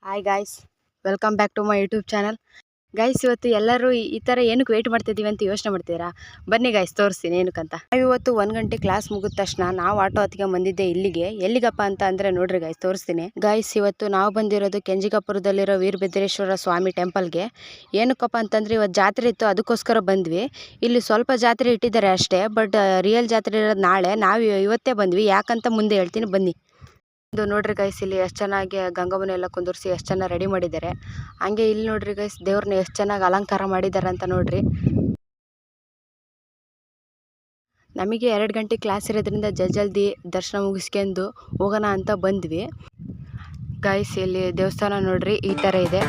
Hi guys, welcome back to my YouTube channel. Guys, ಇವತ್ತು ಎಲ್ಲರೂ ಈ ಥರ ಏನಕ್ಕೆ ವೆಯ್ಟ್ ಮಾಡ್ತಿದ್ದೀವಿ ಅಂತ ಯೋಚನೆ ಮಾಡ್ತೀರಾ? ಬನ್ನಿ ಗೈಸ್, ತೋರಿಸ್ತೀನಿ ಏನಕ್ಕಂತ. ಇವತ್ತು 1 ಗಂಟೆ ಕ್ಲಾಸ್ ಮುಗಿದ ತಕ್ಷಣ ನಾವು ಆಟೋ ಹತ್ತಿಗೆ ಬಂದಿದ್ದೆ ಇಲ್ಲಿಗೆ. ಎಲ್ಲಿಗಪ್ಪ ಅಂತ ಅಂದರೆ ನೋಡ್ರಿ ಗೈಸ್, ತೋರಿಸ್ತೀನಿ. ಗೈಸ್, ಇವತ್ತು ನಾವು ಬಂದಿರೋದು ಕೆಂಜಿಗಾಪುರದಲ್ಲಿರೋ ವೀರಭದ್ರೇಶ್ವರ ಸ್ವಾಮಿ ಟೆಂಪಲ್ಗೆ. ಏನಕ್ಕಪ್ಪ ಅಂತಂದರೆ ಇವತ್ತು ಜಾತ್ರೆ ಇತ್ತು, ಅದಕ್ಕೋಸ್ಕರ ಬಂದ್ವಿ. ಇಲ್ಲಿ ಸ್ವಲ್ಪ ಜಾತ್ರೆ ಇಟ್ಟಿದ್ದಾರೆ ಅಷ್ಟೇ, ಬಟ್ ರಿಯಲ್ ಜಾತ್ರೆ ಇರೋದು ನಾಳೆ. ನಾವು ಇವತ್ತೇ ಬಂದ್ವಿ, ಯಾಕಂತ ಮುಂದೆ ಹೇಳ್ತೀನಿ, ಬನ್ನಿ. ಇದು ನೋಡ್ರಿ ಗೈಸ್, ಇಲ್ಲಿ ಎಷ್ಟು ಚೆನ್ನಾಗಿ ಗಂಗಮ್ಮನ ಎಲ್ಲ ಕುಂದಿರ್ಸಿ ಎಷ್ಟು ಚೆನ್ನಾಗಿ ರೆಡಿ ಮಾಡಿದ್ದಾರೆ. ಹಂಗೆ ಇಲ್ಲಿ ನೋಡ್ರಿ ಗೈಸ್, ದೇವ್ರನ್ನ ಎಷ್ಟು ಚೆನ್ನಾಗಿ ಅಲಂಕಾರ ಮಾಡಿದ್ದಾರೆ ಅಂತ ನೋಡ್ರಿ. ನಮಗೆ 2 ಗಂಟೆ ಕ್ಲಾಸ್ ಇರೋದ್ರಿಂದ ಜಲ್ದಿ ದರ್ಶನ ಮುಗಿಸ್ಕೊಂಡು ಹೋಗೋಣ ಅಂತ ಬಂದ್ವಿ. ಗೈಸ್, ಇಲ್ಲಿ ದೇವಸ್ಥಾನ ನೋಡ್ರಿ ಈ ಥರ ಇದೆ.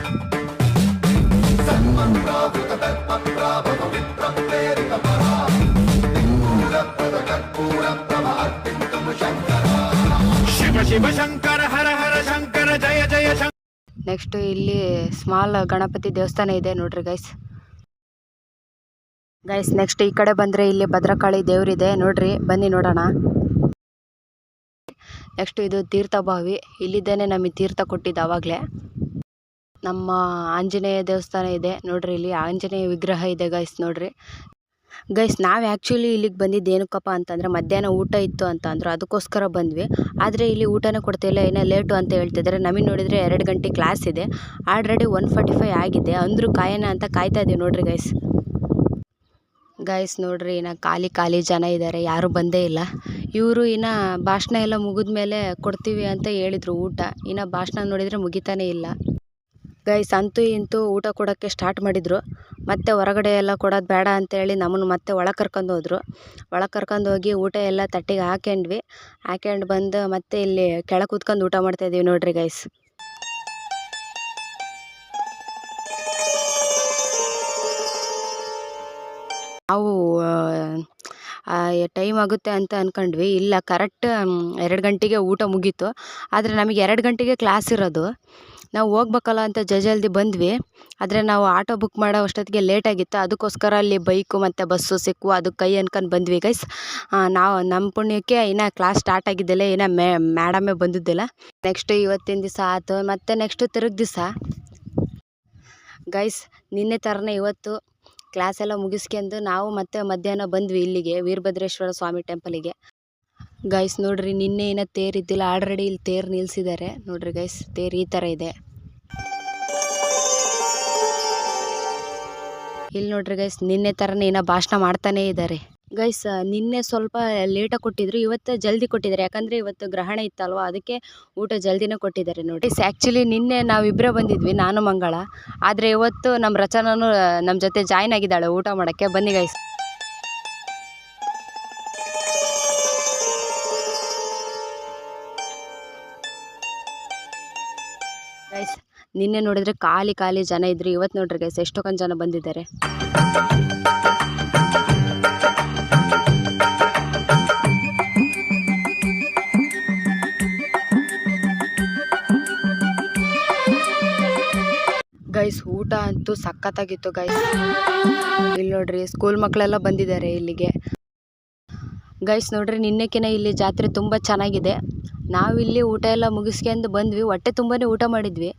ಶಿವಶಂಕರ ಹರ ಹರ ಶಂಕರ ಜಯ ಜಯ ಶಂಕರ. ನೆಕ್ಸ್ಟ್ ಇಲ್ಲಿ ಸ್ಮಾಲ್ ಗಣಪತಿ ದೇವಸ್ಥಾನ ಇದೆ ನೋಡ್ರಿ ಗೈಸ್. ನೆಕ್ಸ್ಟ್ ಈ ಕಡೆ ಬಂದ್ರೆ ಇಲ್ಲಿ ಭದ್ರಕಾಳಿ ದೇವ್ರಿದೆ ನೋಡ್ರಿ, ಬನ್ನಿ ನೋಡೋಣ. ನೆಕ್ಸ್ಟ್ ಇದು ತೀರ್ಥಭಾವಿ, ಇಲ್ಲಿದ್ದೇನೆ ನಮಗೆ ತೀರ್ಥ ಕೊಟ್ಟಿದ್ದು ಅವಾಗಲೇ. ನಮ್ಮ ಆಂಜನೇಯ ದೇವಸ್ಥಾನ ಇದೆ ನೋಡ್ರಿ, ಇಲ್ಲಿ ಆಂಜನೇಯ ವಿಗ್ರಹ ಇದೆ ಗೈಸ್ ನೋಡ್ರಿ. ಗೈಸ್, ನಾವು ಆ್ಯಕ್ಚುಲಿ ಇಲ್ಲಿಗೆ ಬಂದಿದ್ದು ಏನಕ್ಕಪ್ಪ ಅಂತಂದರೆ ಮಧ್ಯಾಹ್ನ ಊಟ ಇತ್ತು ಅಂತ ಅಂದರು, ಅದಕ್ಕೋಸ್ಕರ ಬಂದ್ವಿ. ಆದರೆ ಇಲ್ಲಿ ಊಟನೇ ಕೊಡ್ತಿಲ್ಲ, ಏನೋ ಲೇಟು ಅಂತ ಹೇಳ್ತಿದ್ದಾರೆ. ನಮಗೆ ನೋಡಿದರೆ 2 ಗಂಟೆ ಕ್ಲಾಸ್ ಇದೆ, ಆಲ್ರೆಡಿ 1:45 ಆಗಿದೆ. ಅಂದರೂ ಕಾಯೋಣ ಅಂತ ಕಾಯ್ತಾ ಇದ್ದೀವಿ ನೋಡ್ರಿ ಗೈಸ್ ನೋಡ್ರಿ, ಇನ್ನು ಖಾಲಿ ಜನ ಇದ್ದಾರೆ, ಯಾರೂ ಬಂದೇ ಇಲ್ಲ. ಇವರು ಇನ್ನು ಭಾಷಣ ಎಲ್ಲ ಮುಗಿದ ಮೇಲೆ ಕೊಡ್ತೀವಿ ಅಂತ ಹೇಳಿದರು ಊಟ. ಇನ್ನು ಭಾಷಣ ನೋಡಿದರೆ ಮುಗಿತಾನೇ ಇಲ್ಲ. ಗೈಸ್, ಅಂತೂ ಇಂತೂ ಊಟ ಕೊಡೋಕ್ಕೆ ಸ್ಟಾರ್ಟ್ ಮಾಡಿದರು. ಮತ್ತೆ ಹೊರಗಡೆ ಎಲ್ಲ ಕೊಡೋದು ಬೇಡ ಅಂತೇಳಿ ನಮ್ಮನ್ನು ಮತ್ತೆ ಒಳಗೆ ಕರ್ಕೊಂಡು ಹೋದರು. ಒಳಗೆ ಕರ್ಕೊಂಡು ಹೋಗಿ ಊಟ ಎಲ್ಲ ತಟ್ಟೆಗೆ ಹಾಕ್ಯಂಡು ಬಂದು ಮತ್ತೆ ಇಲ್ಲಿ ಕೆಳಗೆ ಕೂತ್ಕೊಂಡು ಊಟ ಮಾಡ್ತಾಯಿದ್ದೀವಿ ನೋಡ್ರಿ ಗೈಸ್. ನಾವು ಟೈಮ್ ಆಗುತ್ತೆ ಅಂತ ಅಂದ್ಕೊಂಡ್ವಿ. ಇಲ್ಲ, ಕರೆಕ್ಟ್ 2 ಗಂಟೆಗೆ ಊಟ ಮುಗೀತು. ಆದರೆ ನಮಗೆ 2 ಗಂಟೆಗೆ ಕ್ಲಾಸ್ ಇರೋದು. ನಾವು ಹೋಗ್ಬೇಕಲ್ಲ ಅಂತ ಜಲ್ದಿ ಬಂದ್ವಿ. ಆದರೆ ನಾವು ಆಟೋ ಬುಕ್ ಮಾಡೋ ಅಷ್ಟೊತ್ತಿಗೆ ಲೇಟಾಗಿತ್ತು, ಅದಕ್ಕೋಸ್ಕರ ಅಲ್ಲಿ ಬೈಕು ಮತ್ತು ಬಸ್ಸು ಸಿಕ್ಕು, ಅದಕ್ಕೆ ಕೈ ಅನ್ಕೊಂಡು ಬಂದ್ವಿ ಗೈಸ್. ನಾವು ನಮ್ಮ ಪುಣ್ಯಕ್ಕೆ ಇನ್ನೂ ಕ್ಲಾಸ್ ಸ್ಟಾರ್ಟ್ ಆಗಿದ್ದಿಲ್ಲ, ಇನ್ನೂ ಮೇಡಮೇ ಬಂದಿದ್ದಿಲ್ಲ. ನೆಕ್ಸ್ಟ್ ಇವತ್ತಿನ ದಿವಸ ಆಯ್ತು, ಮತ್ತು ನೆಕ್ಸ್ಟ್ ತಿರುಗಿ ದಿವಸ ಗೈಸ್, ನಿನ್ನೆ ಥರನೇ ಇವತ್ತು ಕ್ಲಾಸ್ ಎಲ್ಲ ಮುಗಿಸ್ಕೊಂಡು ನಾವು ಮತ್ತೆ ಮಧ್ಯಾಹ್ನ ಬಂದ್ವಿ ಇಲ್ಲಿಗೆ ವೀರಭದ್ರೇಶ್ವರ ಸ್ವಾಮಿ ಟೆಂಪಲಿಗೆ. ಗೈಸ್ ನೋಡ್ರಿ, ನಿನ್ನೆ ಏನೋ ತೇರು ಇದ್ದಿಲ್ಲ, ಆಲ್ರೆಡಿ ಇಲ್ಲಿ ತೇರು ನಿಲ್ಲಿಸಿದ್ದಾರೆ ನೋಡ್ರಿ ಗೈಸ್. ತೇರು ಈ ಥರ ಇದೆ. ಇಲ್ಲಿ ನೋಡ್ರಿ ಗೈಸ್, ನಿನ್ನೆ ಥರನೇ ಏನೋ ಭಾಷಣ ಮಾಡ್ತಾನೇ ಇದ್ದಾರೆ ಗೈಸ್. ನಿನ್ನೆ ಸ್ವಲ್ಪ ಲೇಟಾಗಿ ಕೊಟ್ಟಿದ್ರು, ಇವತ್ತು ಜಲ್ದಿ ಕೊಟ್ಟಿದ್ದಾರೆ. ಯಾಕಂದರೆ ಇವತ್ತು ಗ್ರಹಣ ಇತ್ತಲ್ವ, ಅದಕ್ಕೆ ಊಟ ಜಲ್ದಿನೇ ಕೊಟ್ಟಿದ್ದಾರೆ ನೋಡಿ. ಆ್ಯಕ್ಚುಲಿ ನಿನ್ನೆ ನಾವಿಬ್ಬರೇ ಬಂದಿದ್ವಿ, ನಾನು ಮಂಗಳ. ಆದರೆ ಇವತ್ತು ನಮ್ಮ ರಚನೂ ನಮ್ಮ ಜೊತೆ ಜಾಯ್ನ್ ಆಗಿದ್ದಾಳೆ ಊಟ ಮಾಡೋಕ್ಕೆ. ಬನ್ನಿ ಗೈಸ್. ಗೈಸ್, ನಿನ್ನೆ ನೋಡಿದ್ರೆ ಖಾಲಿ ಜನ ಇದ್ರು. ಇವತ್ತು ನೋಡ್ರಿ ಗೈಸ್, ಎಷ್ಟೊಂದು ಜನ ಬಂದಿದ್ದಾರೆ. ಗೈಸ್, ಊಟ ಅಂತೂ ಸಖತ್ತಾಗಿತ್ತು ಗೈಸ್. ಇಲ್ಲಿ ನೋಡ್ರಿ, ಸ್ಕೂಲ್ ಮಕ್ಕಳೆಲ್ಲ ಬಂದಿದ್ದಾರೆ ಇಲ್ಲಿಗೆ. ಗೈಸ್ ನೋಡ್ರಿ, ನಿನ್ನೆಕಿನ ಇಲ್ಲಿ ಜಾತ್ರೆ ತುಂಬ ಚೆನ್ನಾಗಿದೆ. ನಾವಿಲ್ಲಿ ಊಟ ಎಲ್ಲ ಮುಗಿಸ್ಕೊಂಡು ಬಂದ್ವಿ, ಹೊಟ್ಟೆ ತುಂಬಾ ಊಟ ಮಾಡಿದ್ವಿ.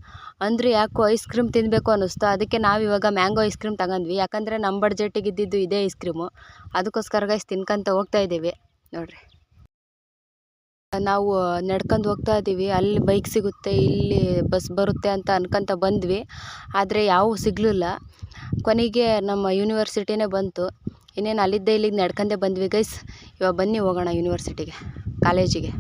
ಅಂದರೆ ಯಾಕೋ ಐಸ್ ಕ್ರೀಮ್ ತಿನ್ನಬೇಕು ಅನ್ನಿಸ್ತು. ಅದಕ್ಕೆ ನಾವು ಇವಾಗ ಮ್ಯಾಂಗೋ ಐಸ್ ಕ್ರೀಮ್ ತಗೊಂಡ್ವಿ, ಯಾಕಂದರೆ ನಮ್ಮ ಬಡ್ಜೆಟಿಗೆ ಇದ್ದಿದ್ದು ಇದೇ ಐಸ್ ಕ್ರೀಮು. ಅದಕ್ಕೋಸ್ಕರ ಗೈಸ್ ತಿನ್ಕೊಂತ ಹೋಗ್ತಾ ಇದ್ದೀವಿ ನೋಡ್ರಿ. ನಾವು ನಡ್ಕೊಂಡು ಹೋಗ್ತಾ ಇದ್ದೀವಿ, ಅಲ್ಲಿ ಬೈಕ್ ಸಿಗುತ್ತೆ, ಇಲ್ಲಿ ಬಸ್ ಬರುತ್ತೆ ಅಂತ ಅನ್ಕೊಂತ ಬಂದ್ವಿ. ಆದರೆ ಯಾವೂ ಸಿಗಲಿಲ್ಲ. ಕೊನೆಗೆ ನಮ್ಮ ಯೂನಿವರ್ಸಿಟಿನೇ ಬಂತು. ಇನ್ನೇನು ಅಲ್ಲಿದ್ದೇ ಇಲ್ಲಿಗೆ ನಡ್ಕೊಂಡೇ ಬಂದ್ವಿ ಗೈಸ್. ಇವಾಗ ಬನ್ನಿ ಹೋಗೋಣ ಯೂನಿವರ್ಸಿಟಿಗೆ, ಕಾಲೇಜಿಗೆ.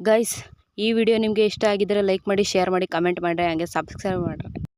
ಗೈಸ್, ಈ ವಿಡಿಯೋ ನಿಮಗೆ ಇಷ್ಟ ಆಗಿದ್ದರೆ ಲೈಕ್ ಮಾಡಿ, ಶೇರ್ ಮಾಡಿ, ಕಮೆಂಟ್ ಮಾಡಿರಿ, ಹಾಗೆ ಸಬ್ಸ್ಕ್ರೈಬ್ ಮಾಡಿರಿ.